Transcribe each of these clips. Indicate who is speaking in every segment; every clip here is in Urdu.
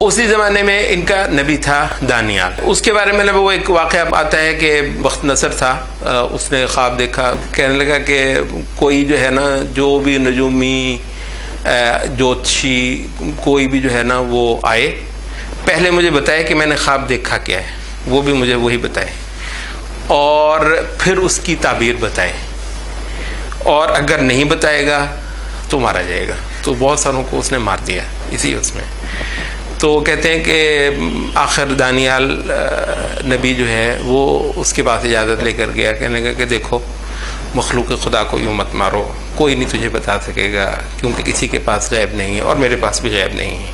Speaker 1: اسی زمانے میں ان کا نبی تھا دانیال. اس کے بارے میں وہ ایک واقعہ آتا ہے کہ بخت نصر تھا، اس نے خواب دیکھا، کہنے لگا کہ کوئی جو ہے نا، جو بھی نجومی جوتشی کوئی بھی جو ہے نا وہ آئے، پہلے مجھے بتائے کہ میں نے خواب دیکھا کیا ہے، وہ بھی مجھے وہی بتائے، اور پھر اس کی تعبیر بتائے، اور اگر نہیں بتائے گا تو مارا جائے گا. تو بہت ساروں کو اس نے مار دیا اسی اس میں. تو کہتے ہیں کہ آخر دانیال نبی جو ہے وہ اس کے پاس اجازت لے کر گیا، کہنے لگا کہ دیکھو مخلوق خدا کو یوں مت مارو، کوئی نہیں تجھے بتا سکے گا، کیونکہ کسی کے پاس غیب نہیں ہے اور میرے پاس بھی غیب نہیں ہے،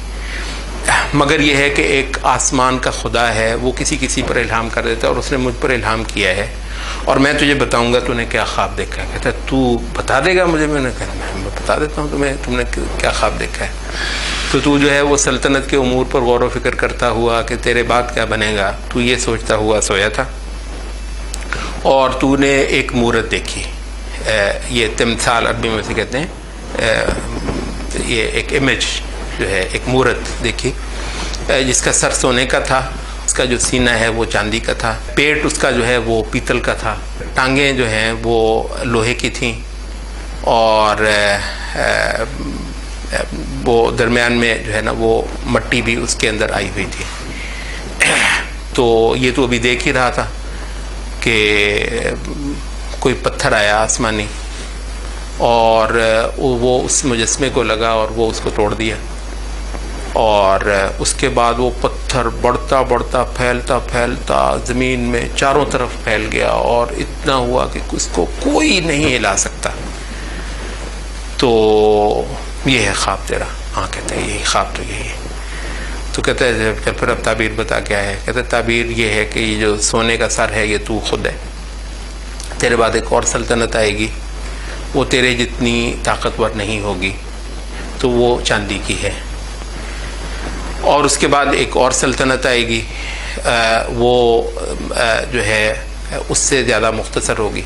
Speaker 1: مگر یہ ہے کہ ایک آسمان کا خدا ہے، وہ کسی پر الہام کر دیتا ہے، اور اس نے مجھ پر الہام کیا ہے، اور میں تجھے بتاؤں گا تو نے کیا خواب دیکھا ہے. کہتا ہے تو بتا دے گا مجھے؟ میں نے کہا میں بتا دیتا ہوں تمہیں، تم نے کیا خواب دیکھا ہے. تو جو ہے وہ سلطنت کے امور پر غور و فکر کرتا ہوا کہ تیرے بعد کیا بنے گا، تو یہ سوچتا ہوا سویا تھا، اور تو نے ایک مورت دیکھی. یہ تمثال عربی میں سے کہتے ہیں، یہ ایک امیج جو ہے، ایک مورت دیکھی، جس کا سر سونے کا تھا، اس کا جو سینہ ہے وہ چاندی کا تھا، پیٹ اس کا جو ہے وہ پیتل کا تھا، ٹانگیں جو ہیں وہ لوہے کی تھیں، اور وہ درمیان میں جو ہے نا وہ مٹی بھی اس کے اندر آئی ہوئی تھی. تو یہ تو ابھی دیکھ ہی رہا تھا کہ کوئی پتھر آیا آسمانی، اور وہ اس مجسمے کو لگا اور وہ اس کو توڑ دیا، اور اس کے بعد وہ پتھر بڑھتا بڑھتا پھیلتا زمین میں چاروں طرف پھیل گیا، اور اتنا ہوا کہ اس کو کوئی نہیں ہلا سکتا. تو یہ ہے خواب تیرا. ہاں کہتا ہے یہی خواب تو یہی ہے. تو کہتا ہے پھر اب تعبیر بتا کیا ہے. کہتا ہے تعبیر یہ ہے کہ یہ جو سونے کا سر ہے یہ تو خود ہے، تیرے بعد ایک اور سلطنت آئے گی، وہ تیرے جتنی طاقتور نہیں ہوگی، تو وہ چاندی کی ہے، اور اس کے بعد ایک اور سلطنت آئے گی، وہ جو ہے اس سے زیادہ مختصر ہوگی،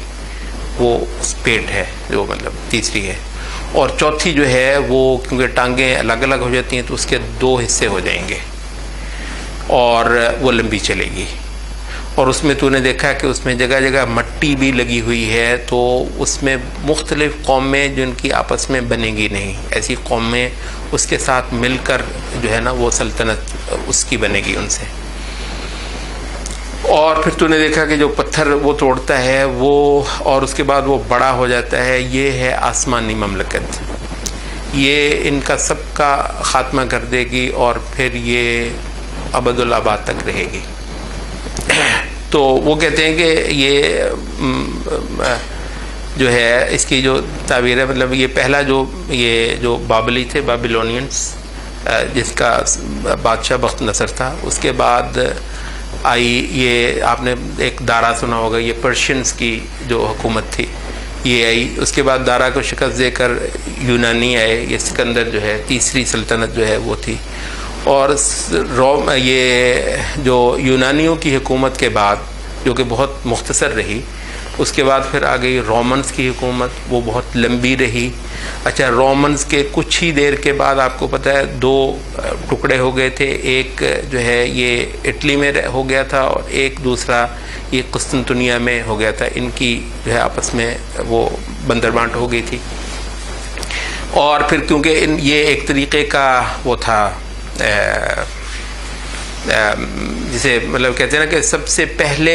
Speaker 1: وہ پیٹ ہے جو مطلب تیسری ہے، اور چوتھی جو ہے وہ کیونکہ ٹانگیں الگ الگ ہو جاتی ہیں تو اس کے 2 حصے ہو جائیں گے، اور وہ لمبی چلے گی. اور اس میں تو نے دیکھا کہ اس میں جگہ جگہ مٹی بھی لگی ہوئی ہے، تو اس میں مختلف قومیں جن کی آپس میں بنے گی نہیں، ایسی قومیں اس کے ساتھ مل کر جو ہے نا وہ سلطنت اس کی بنے گی ان سے. اور پھر تو نے دیکھا کہ جو پتھر وہ توڑتا ہے وہ، اور اس کے بعد وہ بڑا ہو جاتا ہے، یہ ہے آسمانی مملکت، یہ ان کا سب کا خاتمہ کر دے گی، اور پھر یہ ابدالآباد تک رہے گی. تو وہ کہتے ہیں کہ یہ جو ہے اس کی جو تعبیر ہے، مطلب یہ پہلا یہ جو بابلی تھے، بابلونینس، جس کا بادشاہ بخت نصر تھا، اس کے بعد آئی یہ آپ نے ایک دارا سنا ہوگا، یہ پرشینس کی جو حکومت تھی یہ آئی. اس کے بعد دارا کو شکست دے کر یونانی آئے، یہ سکندر جو ہے تیسری سلطنت جو ہے وہ تھی. اور یہ جو یونانیوں کی حکومت کے بعد جو کہ بہت مختصر رہی، اس کے بعد پھر آ گئی رومنز کی حکومت، وہ بہت لمبی رہی. اچھا، رومنز کے کچھ ہی دیر کے بعد آپ کو پتہ ہے 2 ٹکڑے ہو گئے تھے، ایک جو ہے یہ اٹلی میں ہو گیا تھا، اور ایک دوسرا یہ قسطنطنیہ میں ہو گیا تھا. ان کی جو ہے آپس میں وہ بندر بانٹ ہو گئی تھی. اور پھر کیونکہ یہ ایک طریقے کا وہ تھا، جسے مطلب کہتے ہیں نا کہ سب سے پہلے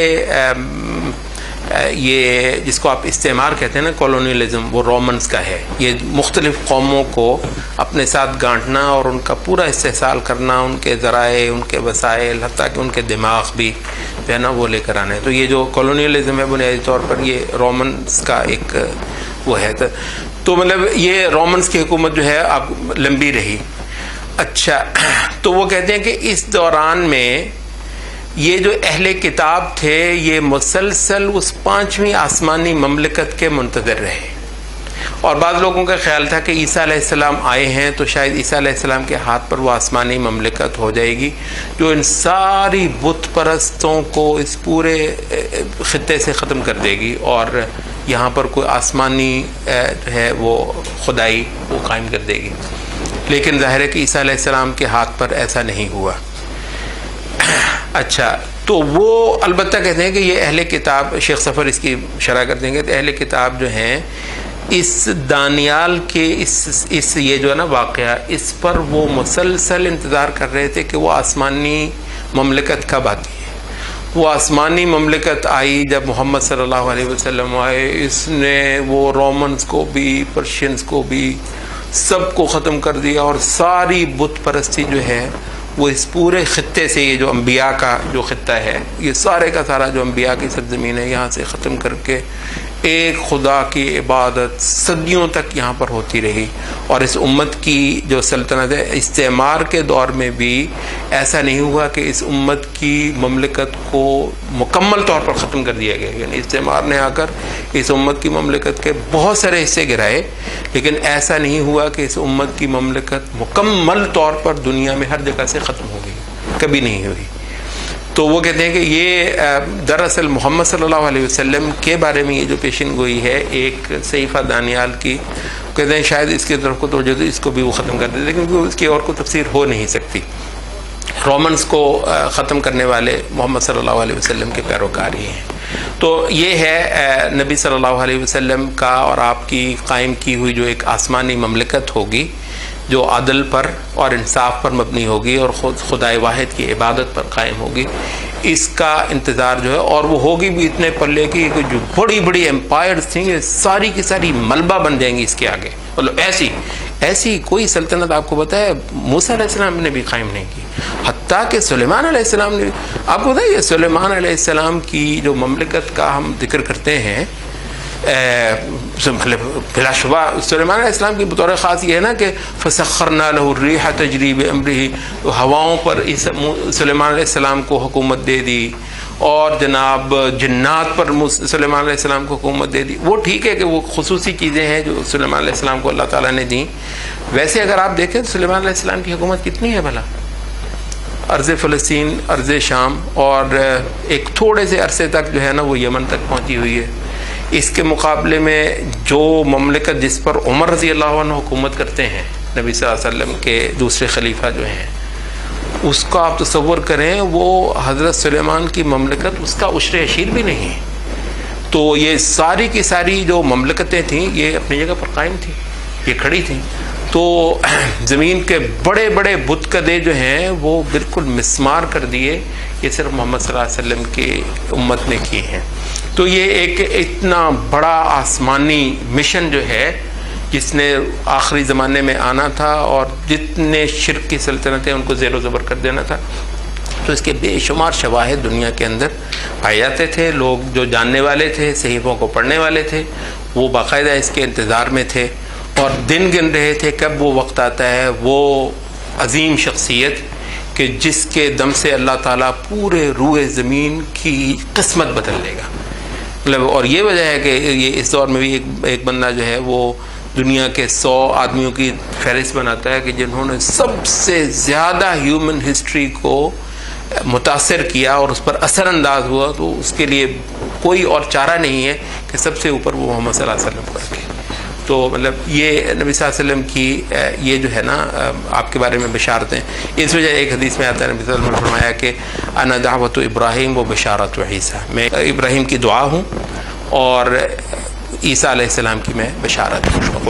Speaker 1: یہ جس کو آپ استعمار کہتے ہیں نا، کولونیلزم، وہ رومنز کا ہے. یہ مختلف قوموں کو اپنے ساتھ گانٹنا اور ان کا پورا استحصال کرنا، ان کے ذرائع، ان کے وسائل، حتیٰ کہ ان کے دماغ بھی جو ہے نا وہ لے کر آنے. تو یہ جو کولونیلزم ہے بنیادی طور پر یہ رومنز کا ایک وہ ہے. تو مطلب یہ رومنز کی حکومت جو ہے اب لمبی رہی. اچھا، تو وہ کہتے ہیں کہ اس دوران میں یہ جو اہل کتاب تھے یہ مسلسل اس 5ویں آسمانی مملکت کے منتظر رہے، اور بعض لوگوں کا خیال تھا کہ عیسیٰ علیہ السلام آئے ہیں تو شاید عیسیٰ علیہ السلام کے ہاتھ پر وہ آسمانی مملکت ہو جائے گی جو ان ساری بت پرستوں کو اس پورے خطے سے ختم کر دے گی، اور یہاں پر کوئی آسمانی جو ہے وہ خدائی وہ قائم کر دے گی. لیکن ظاہر ہے کہ عیسیٰ علیہ السلام کے ہاتھ پر ایسا نہیں ہوا۔ اچھا، تو وہ البتہ کہتے ہیں کہ یہ اہل کتاب، شیخ سفر اس کی شرح کر دیں گے، اہل کتاب جو ہیں اس دانیال کے اس یہ جو ہے نا واقعہ، اس پر وہ مسلسل انتظار کر رہے تھے کہ وہ آسمانی مملکت کب آتی ہے۔ وہ آسمانی مملکت آئی جب محمد صلی اللہ علیہ وسلم آئے، اس نے وہ رومنز کو بھی، پرشینز کو بھی، سب کو ختم کر دیا، اور ساری بت پرستی جو ہے وہ اس پورے خطے سے، یہ جو انبیاء کا جو خطہ ہے، یہ سارے کا سارا جو انبیاء کی سرزمین ہے، یہاں سے ختم کر کے ایک خدا کی عبادت صدیوں تک یہاں پر ہوتی رہی۔ اور اس امت کی جو سلطنت ہے، استعمار کے دور میں بھی ایسا نہیں ہوا کہ اس امت کی مملکت کو مکمل طور پر ختم کر دیا گیا، یعنی استعمار نے آ کر اس امت کی مملکت کے بہت سارے حصے گرائے، لیکن ایسا نہیں ہوا کہ اس امت کی مملکت مکمل طور پر دنیا میں ہر جگہ سے ختم ہو گئی، کبھی نہیں ہوئی۔ تو وہ کہتے ہیں کہ یہ دراصل محمد صلی اللہ علیہ وسلم کے بارے میں یہ جو پیشن گوئی ہے ایک صحیفہ دانیال کی، کہتے ہیں شاید اس کی طرف کو توجہ دے، اس کو بھی وہ ختم کر دے، لیکن اس کی اور کوئی تفسیر ہو نہیں سکتی۔ رومنز کو ختم کرنے والے محمد صلی اللہ علیہ وسلم کے پیروکار ہی ہیں۔ تو یہ ہے نبی صلی اللہ علیہ وسلم کا اور آپ کی قائم کی ہوئی جو ایک آسمانی مملکت ہوگی، جو عدل پر اور انصاف پر مبنی ہوگی اور خدائے واحد کی عبادت پر قائم ہوگی، اس کا انتظار جو ہے، اور وہ ہوگی بھی اتنے پلے کی کہ جو بڑی بڑی امپائرز تھیں یہ ساری کی ساری ملبہ بن جائیں گی اس کے آگے۔ مطلب ایسی کوئی سلطنت آپ کو بتایا موسیٰ علیہ السلام نے بھی قائم نہیں کی، حتیٰ کہ سلیمان علیہ السلام نے، آپ کو بتائیے سلیمان علیہ السلام کی جو مملکت کا ہم ذکر کرتے ہیں، بلا شبہ سلیمان علیہ السلام کی بطور خاص یہ ہے نا کہ فسخرنا له الريح تجري بأمره، ہواؤں پر سلیمان علیہ السلام کو حکومت دے دی، اور جناب جنات پر سلیمان علیہ السلام کو حکومت دے دی۔ وہ ٹھیک ہے کہ وہ خصوصی چیزیں ہیں جو سلیمان علیہ السلام کو اللہ تعالیٰ نے دیں، ویسے اگر آپ دیکھیں تو سلیمان علیہ السلام کی حکومت کتنی ہے بھلا؟ ارض فلسطین، ارض شام، اور ایک تھوڑے سے عرصے تک جو ہے نا وہ یمن تک پہنچی ہوئی ہے۔ اس کے مقابلے میں جو مملکت جس پر عمر رضی اللہ عنہ حکومت کرتے ہیں، نبی صلی اللہ علیہ وسلم کے دوسرے خلیفہ جو ہیں، اس کا آپ تصور کریں، وہ حضرت سلیمان کی مملکت اس کا عشر عشیر بھی نہیں ہے۔ تو یہ ساری کی ساری جو مملکتیں تھیں یہ اپنی جگہ پر قائم تھیں، یہ کھڑی تھیں۔ تو زمین کے بڑے بڑے بت کدے جو ہیں وہ بالکل مسمار کر دیے، یہ صرف محمد صلی اللہ علیہ وسلم کی امت نے کی ہیں۔ تو یہ ایک اتنا بڑا آسمانی مشن جو ہے جس نے آخری زمانے میں آنا تھا اور جتنے شرک کی سلطنتیں ان کو زیر و زبر کر دینا تھا، تو اس کے بے شمار شواہد دنیا کے اندر پائے جاتے تھے۔ لوگ جو جاننے والے تھے، صحیفوں کو پڑھنے والے تھے، وہ باقاعدہ اس کے انتظار میں تھے اور دن گن رہے تھے کب وہ وقت آتا ہے، وہ عظیم شخصیت کہ جس کے دم سے اللہ تعالیٰ پورے روئے زمین کی قسمت بدل لے گا۔ مطلب اور یہ وجہ ہے کہ یہ اس دور میں بھی ایک بندہ جو ہے وہ دنیا کے 100 آدمیوں کی فہرست بناتا ہے کہ جنہوں نے سب سے زیادہ ہیومن ہسٹری کو متاثر کیا اور اس پر اثر انداز ہوا، تو اس کے لیے کوئی اور چارہ نہیں ہے کہ سب سے اوپر وہ محمد صلی اللہ علیہ وسلم کو رکھے۔ تو مطلب یہ نبی صلی اللہ علیہ وسلم کی یہ جو ہے نا آپ کے بارے میں بشارتیں، اس وجہ ایک حدیث میں آتا ہے نبی صلی اللہ علیہ وسلم نے فرمایا کہ انا دعوت ابراہیم و بشارت عیسیٰ، میں ابراہیم کی دعا ہوں اور عیسیٰ علیہ السلام کی میں بشارت ہوں۔